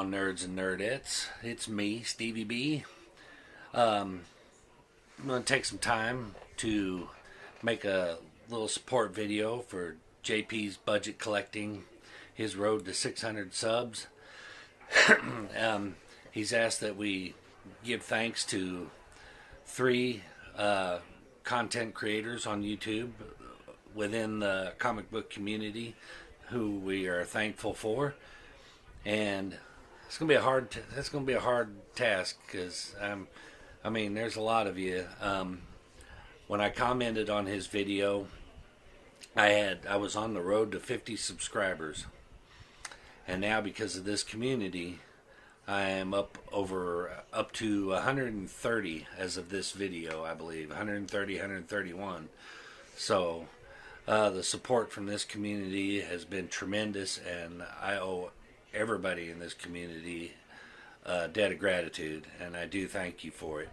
on, nerds and nerdettes? It's me, Stevie B. I'm going to take some time to make a little support video for JP's budget collecting his road to 600 subs. He's asked that we give thanks to 3 content creators on YouTube within the comic book community who we are thankful for, and it's gonna be a hard task because there's a lot of you. When I commented on his video, I was on the road to 50 subscribers, and now because of this community, I am up to 130 as of this video, I believe 130, 131. So the support from this community has been tremendous, and I owe everybody in this community a debt of gratitude, and I do thank you for it.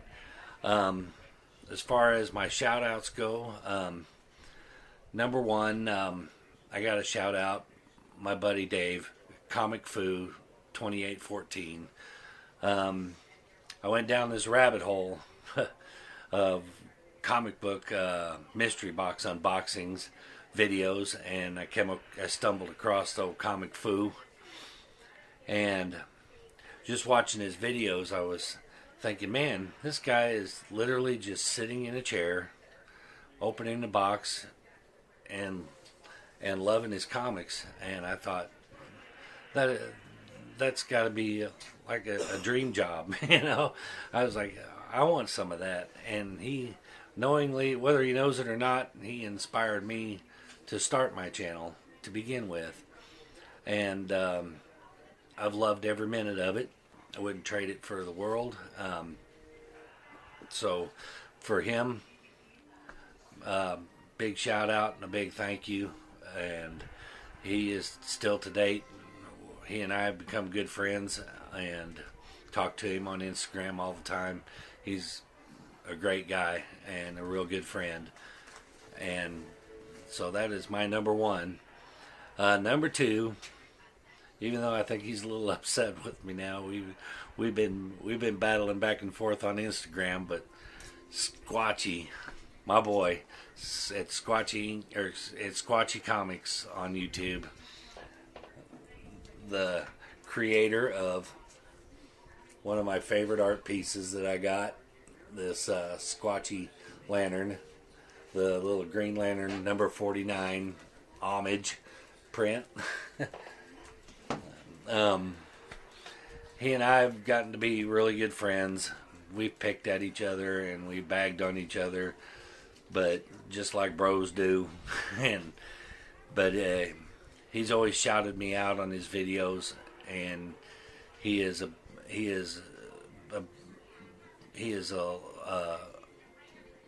As far as my shout outs go, number one, I got to shout out my buddy Dave, Comic Foo 2814. I went down this rabbit hole of comic book mystery box unboxings videos, and I stumbled across the old Comic Foo, and just watching his videos, I was thinking, man, this guy is literally just sitting in a chair, opening the box, and loving his comics. And I thought that's got to be like a dream job, you know. I was like, I want some of that. And he, knowingly, whether he knows it or not, he inspired me to start my channel to begin with. And I've loved every minute of it. I wouldn't trade it for the world. So for him, big shout out and a big thank you. And he is still to date. He and I have become good friends, and talk to him on Instagram all the time. He's a great guy and a real good friend. And so that is my number one. Number two, even though I think he's a little upset with me now, we've been battling back and forth on Instagram, but Squatchy, my boy, it's Squatchy Comics on YouTube, the creator of one of my favorite art pieces that I got, this Squatchy lantern, the little Green Lantern number 49 homage print. He and I have gotten to be really good friends. We've picked at each other and we bagged on each other, but just like bros do. But he's always shouted me out on his videos, and he is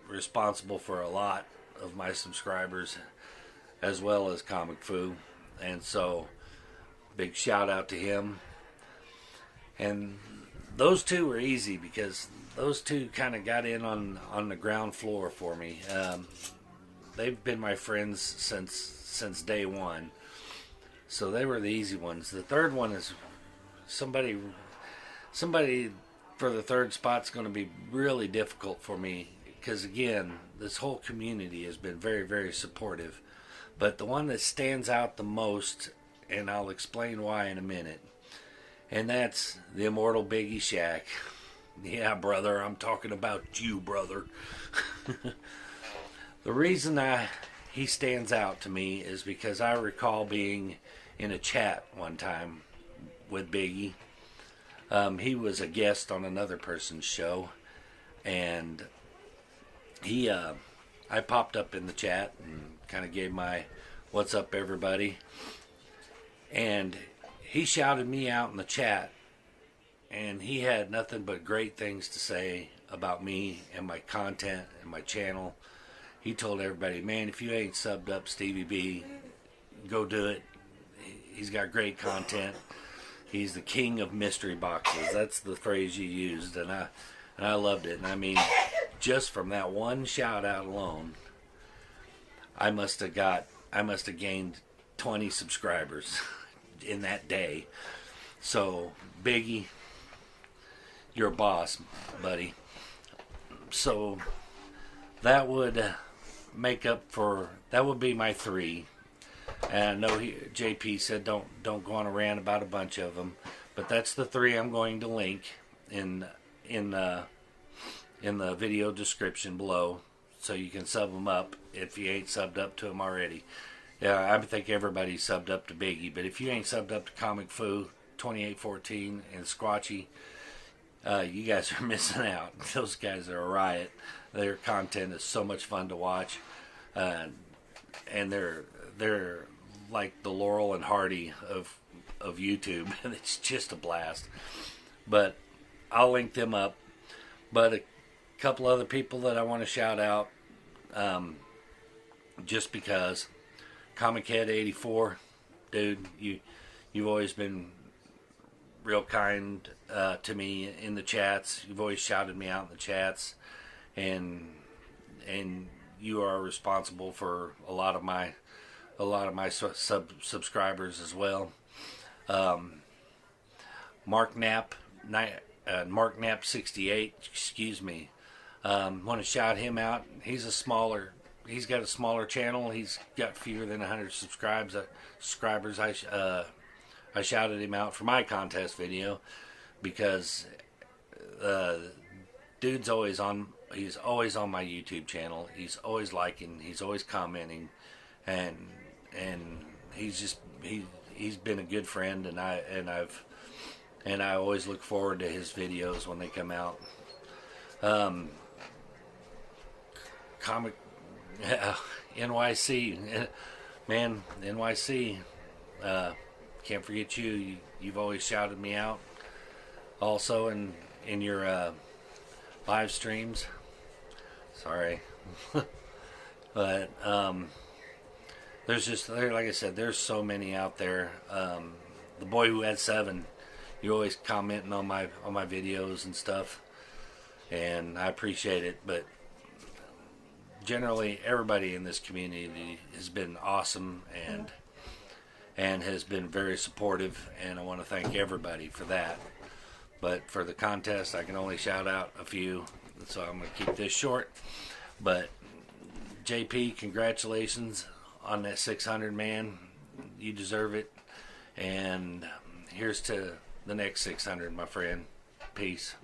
responsible for a lot of my subscribers, as well as Comic Foo, and so big shout out to him. And those two were easy because those two kind of got in on the ground floor for me. They've been my friends since day one, so they were the easy ones. The third one is somebody for the third spot's going to be really difficult for me, because again, this whole community has been very, very supportive. But the one that stands out the most, and I'll explain why in a minute, and that's the Immortal Biggie Shaq. Yeah, brother, I'm talking about you, brother. The reason he stands out to me is because I recall being in a chat one time with Biggie. He was a guest on another person's show, and I popped up in the chat and kind of gave my "What's up, everybody?" And he shouted me out in the chat, and he had nothing but great things to say about me and my content and my channel. He told everybody, man, if you ain't subbed up Stevie B, go do it. He's got great content. He's the king of mystery boxes. That's the phrase you used, and I loved it. And I mean, just from that one shout out alone, I must have gained 20 subscribers in that day. So, Biggie, you're a boss, buddy. So, that would that would be my three. And I know JP said don't go on a rant about a bunch of them, but that's the three I'm going to link in in the in the video description below, so you can sub them up if you ain't subbed up to them already. Yeah, I think everybody's subbed up to Biggie, but if you ain't subbed up to Comic Fu 2814 and Squatchy, you guys are missing out. Those guys are a riot. Their content is so much fun to watch, and they're like the Laurel and Hardy of YouTube, and it's just a blast. But I'll link them up. But a couple other people that I want to shout out, just because. Comic Head 84, dude, you've always been real kind to me in the chats. You've always shouted me out in the chats, and you are responsible for a lot of my subscribers as well. Mark Knapp 68, excuse me. Want to shout him out. He's got a smaller channel. He's got fewer than 100 subscribers. I shouted him out for my contest video because dude's always on. He's always on my YouTube channel. He's always liking. He's always commenting, and he's been a good friend, and I always look forward to his videos when they come out. Comic NYC, man, NYC. Can't forget you. You've always shouted me out. Also in your live streams. Sorry, but like I said, there's so many out there. The boy who had 7. You're always commenting on my videos and stuff, and I appreciate it. But generally, everybody in this community has been awesome and has been very supportive, and I want to thank everybody for that. But for the contest, I can only shout out a few, so I'm going to keep this short. But JP, congratulations on that 600, man. You deserve it. And here's to the next 600, my friend. Peace.